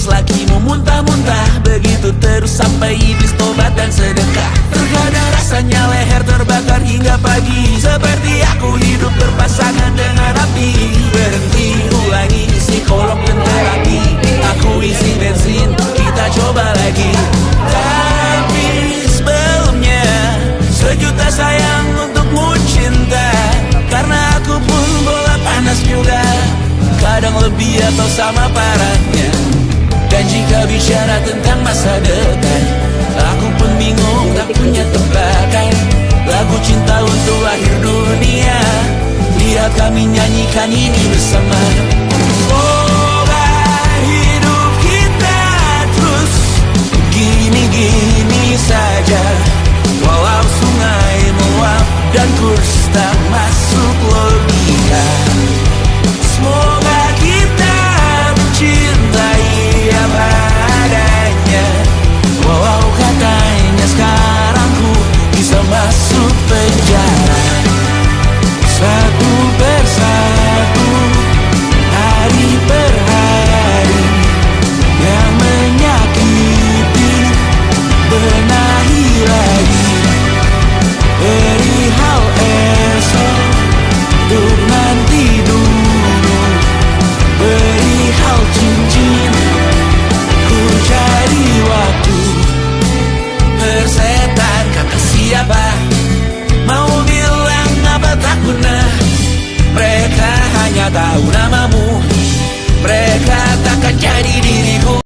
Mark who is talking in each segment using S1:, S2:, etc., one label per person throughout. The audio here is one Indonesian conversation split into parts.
S1: Lakimu muntah-muntah, begitu terus sampai iblis tobat dan sedekah. Terkadang rasanya leher terbakar hingga pagi, seperti aku hidup berpasangan dengan api. Berhenti, ulangi, psikolog dan terapi. Aku isi bensin, kita coba lagi. Tapi sebelumnya, sejuta sayang untukmu cinta. Karena aku pun bola panas juga, kadang lebih atau sama parahnya. Dan jika bicara tentang masa depan, aku pun bingung tak punya tebakan. Lagu cinta untuk akhir dunia, lihat kami nyanyikan ini bersama. Semoga hidup kita terus gini-gini saja, walau sungai meluap dan kurs tak masuk logika. Semoga kita mencintai apa adanya, walau katanya sekarang ku bisa masuk penjara. Satu persatu, hari per hari, yang menyakiti benahi lagi. Beri hal esok untuk nanti dulu, beri hal cincin ku cari waktu. Persetan kata siapa, mau bilang apa tak guna. Mereka hanya tahu namamu, mereka takkan jadi diriku.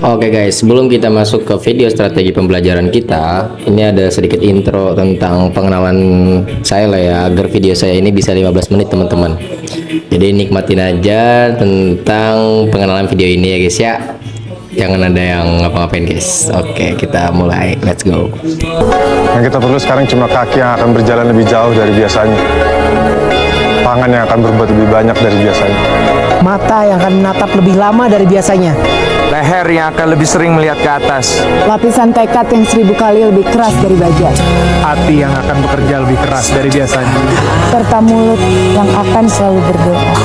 S2: Oke guys, sebelum kita masuk ke video strategi pembelajaran kita, ini ada sedikit intro tentang pengenalan saya lah ya, agar video saya ini bisa 15 menit teman-teman. Jadi nikmatin aja tentang pengenalan video ini ya guys ya. Jangan ada yang ngapa-ngapain guys. Oke, kita mulai, let's go.
S3: Yang kita perlu sekarang cuma kaki yang akan berjalan lebih jauh dari biasanya, tangan yang akan berbuat lebih banyak dari biasanya,
S4: mata yang akan menatap lebih lama dari biasanya,
S5: leher yang akan lebih sering melihat ke atas,
S6: lapisan tekad yang 1000 kali lebih keras dari baja,
S7: hati yang akan bekerja lebih keras dari biasanya,
S6: serta mulut yang akan selalu berdoa.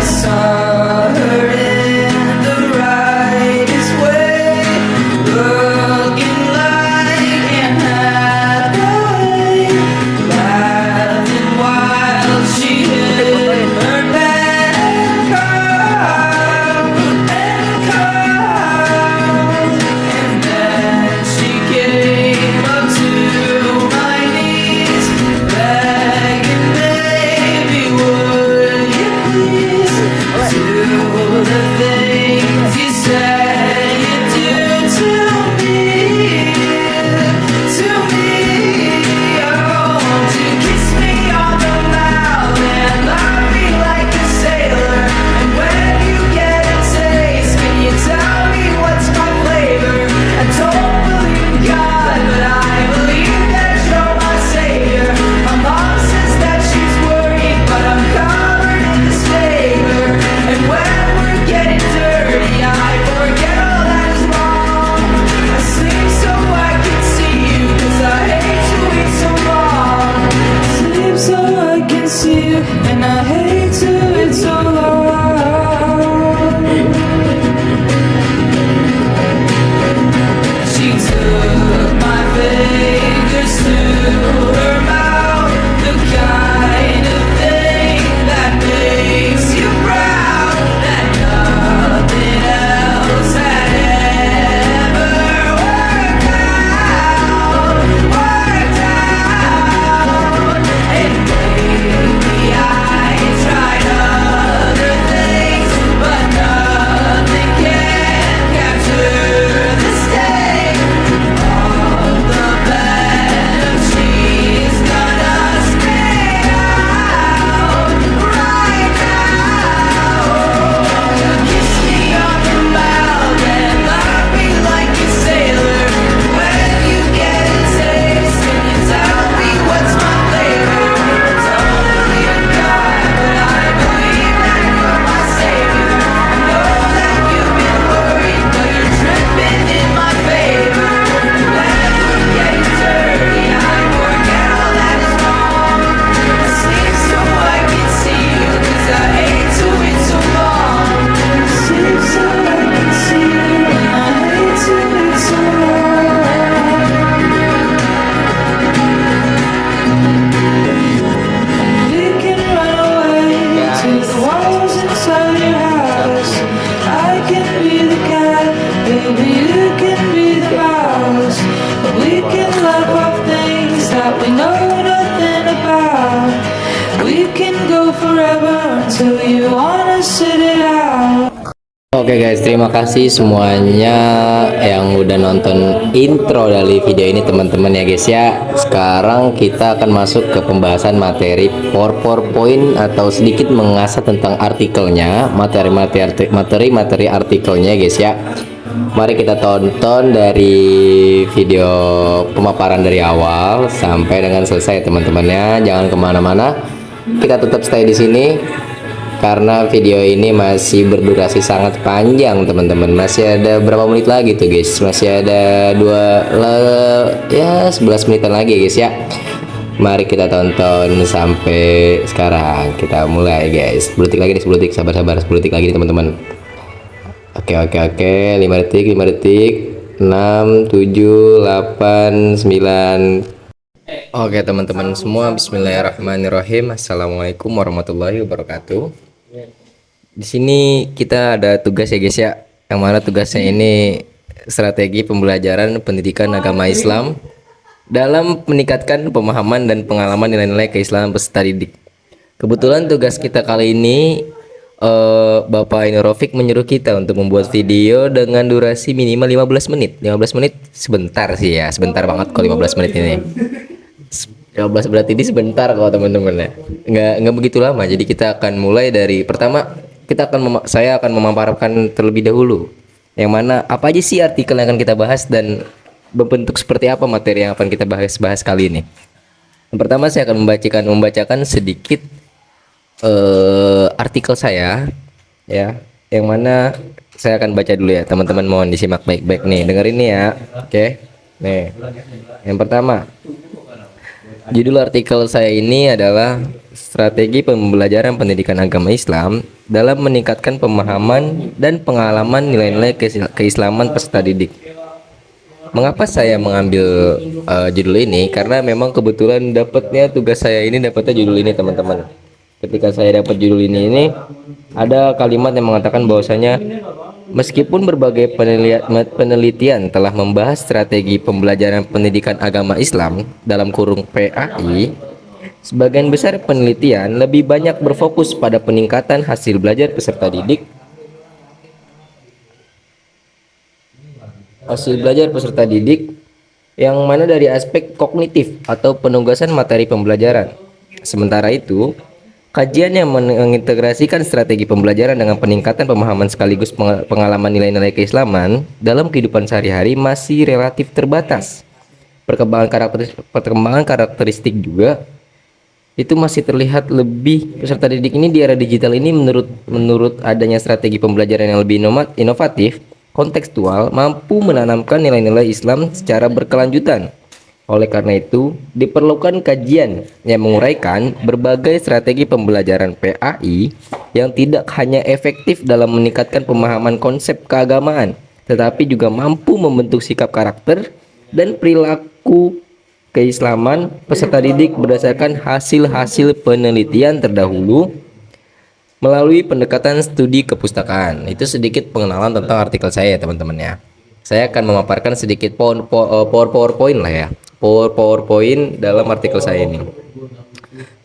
S1: Saw her in the rightest way.
S2: Oke guys, terima kasih semuanya yang udah nonton intro dari video ini teman-teman ya guys ya. Sekarang kita akan masuk ke pembahasan materi PowerPoint atau sedikit mengasah tentang artikelnya, materi artikelnya guys ya. Mari kita tonton dari video pemaparan dari awal sampai dengan selesai teman-temannya. Jangan kemana-mana, kita tetap stay di sini. Karena video ini masih berdurasi sangat panjang teman-teman. Masih ada berapa menit lagi tuh guys? Masih ada 11 menitan lagi guys ya. Mari kita tonton sampai sekarang. Kita mulai guys. 10 detik lagi nih, 10 detik. Sabar-sabar, 10 detik lagi nih teman-teman. Oke. 5 detik, 6, 7, 8, 9. Oke teman-teman semua, bismillahirrahmanirrahim. Assalamualaikum warahmatullahi wabarakatuh. Di sini kita ada tugas ya guys ya, yang mana tugasnya ini strategi pembelajaran pendidikan agama Islam dalam meningkatkan pemahaman dan pengalaman nilai-nilai keislaman peserta didik. Kebetulan tugas kita kali ini Bapak Inurofik menyuruh kita untuk membuat video dengan durasi minimal 15 menit. 15 menit sebentar sih ya, sebentar banget kalau 15 menit ini. 15 berarti ini sebentar kalau teman-teman ya, nggak begitu lama. Jadi kita akan mulai dari pertama, saya akan memaparkan terlebih dahulu yang mana apa aja sih artikel yang akan kita bahas dan berbentuk seperti apa materi yang akan kita bahas kali ini. Yang pertama saya akan membacakan sedikit artikel saya ya, yang mana saya akan baca dulu ya teman-teman, mohon disimak baik-baik nih, dengerin nih ya. Oke, nih yang pertama, judul artikel saya ini adalah strategi pembelajaran pendidikan agama Islam dalam meningkatkan pemahaman dan pengalaman nilai-nilai keislaman peserta didik. Mengapa saya mengambil judul ini? Karena memang kebetulan tugas saya ini dapatnya judul ini teman-teman. Ketika saya dapat judul ini ada kalimat yang mengatakan bahwasanya meskipun berbagai penelitian telah membahas strategi pembelajaran pendidikan agama Islam dalam kurung PAI, sebagian besar penelitian lebih banyak berfokus pada peningkatan hasil belajar peserta didik. Yang mana dari aspek kognitif atau penugasan materi pembelajaran. Sementara itu, kajian yang mengintegrasikan strategi pembelajaran dengan peningkatan pemahaman sekaligus pengalaman nilai-nilai keislaman dalam kehidupan sehari-hari masih relatif terbatas. Perkembangan karakteristik juga itu masih terlihat lebih peserta didik ini di era digital ini menurut adanya strategi pembelajaran yang lebih inovatif, kontekstual, mampu menanamkan nilai-nilai Islam secara berkelanjutan. Oleh karena itu, diperlukan kajian yang menguraikan berbagai strategi pembelajaran PAI yang tidak hanya efektif dalam meningkatkan pemahaman konsep keagamaan, tetapi juga mampu membentuk sikap karakter dan perilaku keislaman peserta didik berdasarkan hasil-hasil penelitian terdahulu melalui pendekatan studi kepustakaan. Itu sedikit pengenalan tentang artikel saya ya teman-teman ya. Saya akan memaparkan sedikit PowerPoint lah ya. PowerPoint dalam artikel saya ini.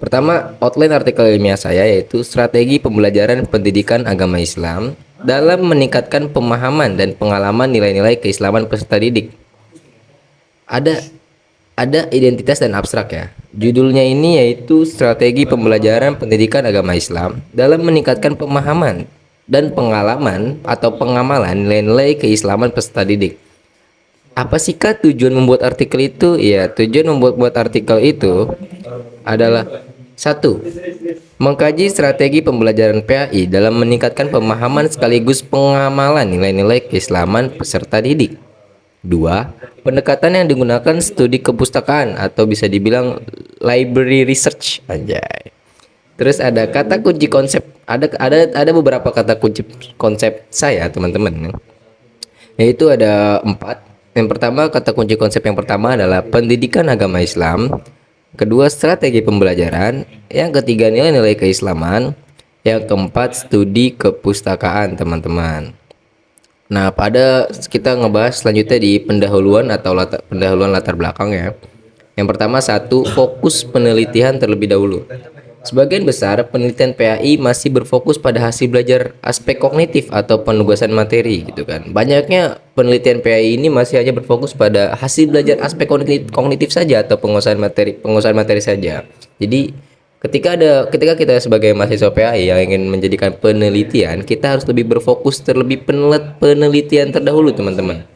S2: Pertama, outline artikel ilmiah saya yaitu strategi pembelajaran pendidikan agama Islam dalam meningkatkan pemahaman dan pengalaman nilai-nilai keislaman peserta didik. Ada identitas dan abstrak ya. Judulnya ini yaitu strategi pembelajaran pendidikan agama Islam dalam meningkatkan pemahaman dan pengalaman atau pengamalan nilai-nilai keislaman peserta didik. Apa sih kah tujuan membuat artikel itu? Ya, tujuan membuat artikel itu adalah 1. Mengkaji strategi pembelajaran PAI dalam meningkatkan pemahaman sekaligus pengamalan nilai-nilai keislaman peserta didik. 2. Pendekatan yang digunakan studi kepustakaan atau bisa dibilang library research anjay. Terus ada kata kunci konsep, ada beberapa kata kunci konsep saya teman-teman. Yaitu ada 4. Yang pertama, kata kunci konsep yang pertama adalah pendidikan agama Islam. Kedua, strategi pembelajaran. Yang ketiga, nilai-nilai keislaman. Yang keempat, studi kepustakaan teman-teman. Nah, kita ngebahas selanjutnya di pendahuluan atau pendahuluan latar belakang ya. Yang pertama, 1. Fokus penelitian terlebih dahulu. Sebagian besar penelitian PAI masih berfokus pada hasil belajar aspek kognitif atau penugasan materi gitu kan. Banyaknya penelitian PAI ini masih hanya berfokus pada hasil belajar aspek kognitif saja atau penguasaan materi saja. Jadi ketika kita sebagai mahasiswa PAI yang ingin menjadikan penelitian, kita harus lebih berfokus terlebih penelitian terdahulu, teman-teman.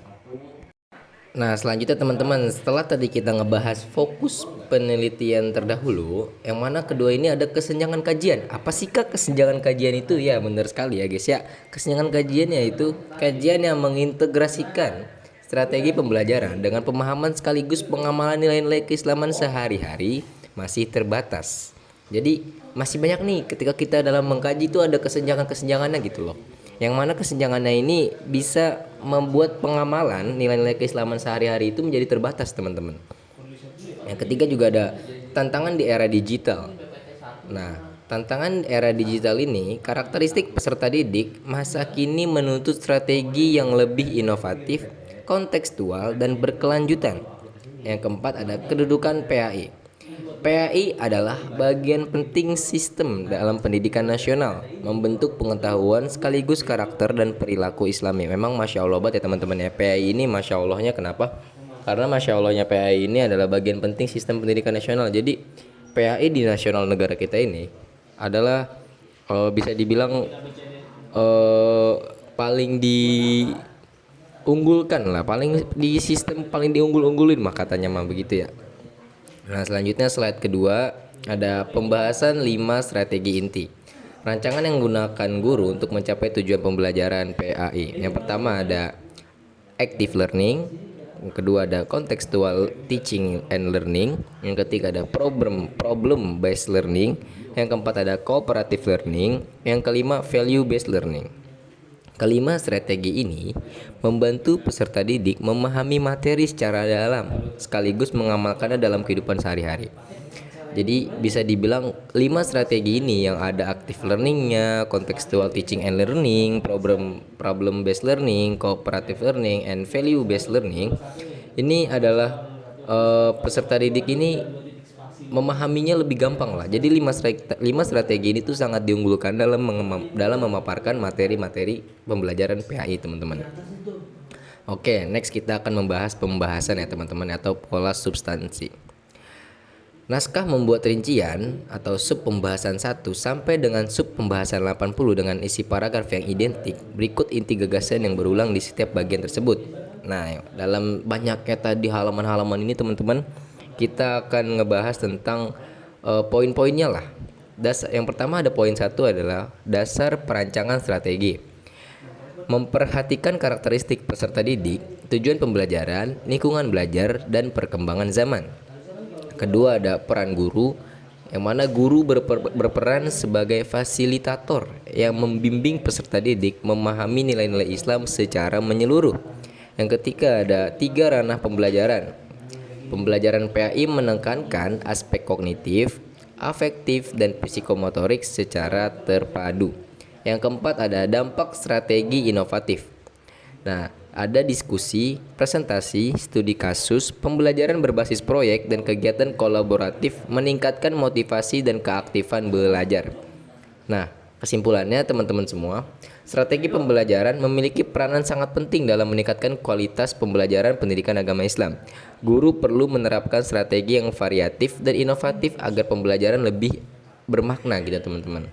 S2: Nah, selanjutnya teman-teman, setelah tadi kita ngebahas fokus penelitian terdahulu, yang mana kedua ini ada kesenjangan kajian. Apa sih Kak kesenjangan kajian itu? Ya, benar sekali ya guys ya. Kesenjangan kajian yaitu kajian yang mengintegrasikan strategi pembelajaran dengan pemahaman sekaligus pengamalan nilai-nilai keislaman sehari-hari masih terbatas. Jadi, masih banyak nih ketika kita dalam mengkaji itu ada kesenjangan-kesenjangannya gitu loh. Yang mana kesenjangannya ini bisa membuat pengamalan nilai-nilai keislaman sehari-hari itu menjadi terbatas, teman-teman. Yang ketiga juga ada tantangan di era digital. Nah, tantangan era digital ini, karakteristik peserta didik masa kini menuntut strategi yang lebih inovatif, kontekstual, dan berkelanjutan. Yang keempat ada kedudukan PAI. PAI adalah bagian penting sistem dalam pendidikan nasional, membentuk pengetahuan sekaligus karakter dan perilaku Islami. Memang masya Allah banget ya teman-teman ya, PAI ini masya Allahnya kenapa? Karena masya Allahnya PAI ini adalah bagian penting sistem pendidikan nasional. Jadi PAI di nasional negara kita ini adalah bisa dibilang paling diunggulkan lah, paling di sistem paling diunggulin mah katanya mah begitu ya. Nah, selanjutnya slide kedua ada pembahasan 5 strategi inti. Rancangan yang menggunakan guru untuk mencapai tujuan pembelajaran PAI. Yang pertama ada active learning, yang kedua ada contextual teaching and learning, yang ketiga ada problem based learning, yang keempat ada cooperative learning, yang kelima value based learning. Kelima strategi ini membantu peserta didik memahami materi secara dalam sekaligus mengamalkannya dalam kehidupan sehari-hari. Jadi bisa dibilang 5 strategi ini yang ada active learningnya, contextual teaching and learning, problem based learning, cooperative learning, and value based learning. Ini adalah peserta didik ini memahaminya lebih gampang lah. Jadi 5 strategi ini tuh sangat diunggulkan dalam memaparkan materi-materi pembelajaran PAI, teman-teman. Oke, next kita akan membahas pembahasan ya teman-teman, atau pola substansi. Naskah membuat rincian atau sub pembahasan 1 sampai dengan sub pembahasan 80 dengan isi paragraf yang identik. Berikut inti gagasan yang berulang di setiap bagian tersebut. Nah, dalam banyaknya tadi halaman-halaman ini teman-teman, kita akan ngebahas tentang poin-poinnya lah. Yang pertama ada poin 1 adalah dasar perancangan strategi. Memperhatikan karakteristik peserta didik, tujuan pembelajaran, lingkungan belajar, dan perkembangan zaman. Kedua ada peran guru, yang mana guru berperan sebagai fasilitator yang membimbing peserta didik memahami nilai-nilai Islam secara menyeluruh. Yang ketiga ada 3 ranah pembelajaran. Pembelajaran PAI menekankan aspek kognitif, afektif, dan psikomotorik secara terpadu. Yang keempat ada dampak strategi inovatif. Nah, ada diskusi, presentasi, studi kasus, pembelajaran berbasis proyek, dan kegiatan kolaboratif meningkatkan motivasi dan keaktifan belajar. Nah, kesimpulannya teman-teman semua, strategi pembelajaran memiliki peranan sangat penting dalam meningkatkan kualitas pembelajaran pendidikan agama Islam. Guru perlu menerapkan strategi yang variatif dan inovatif agar pembelajaran lebih bermakna gitu teman-teman.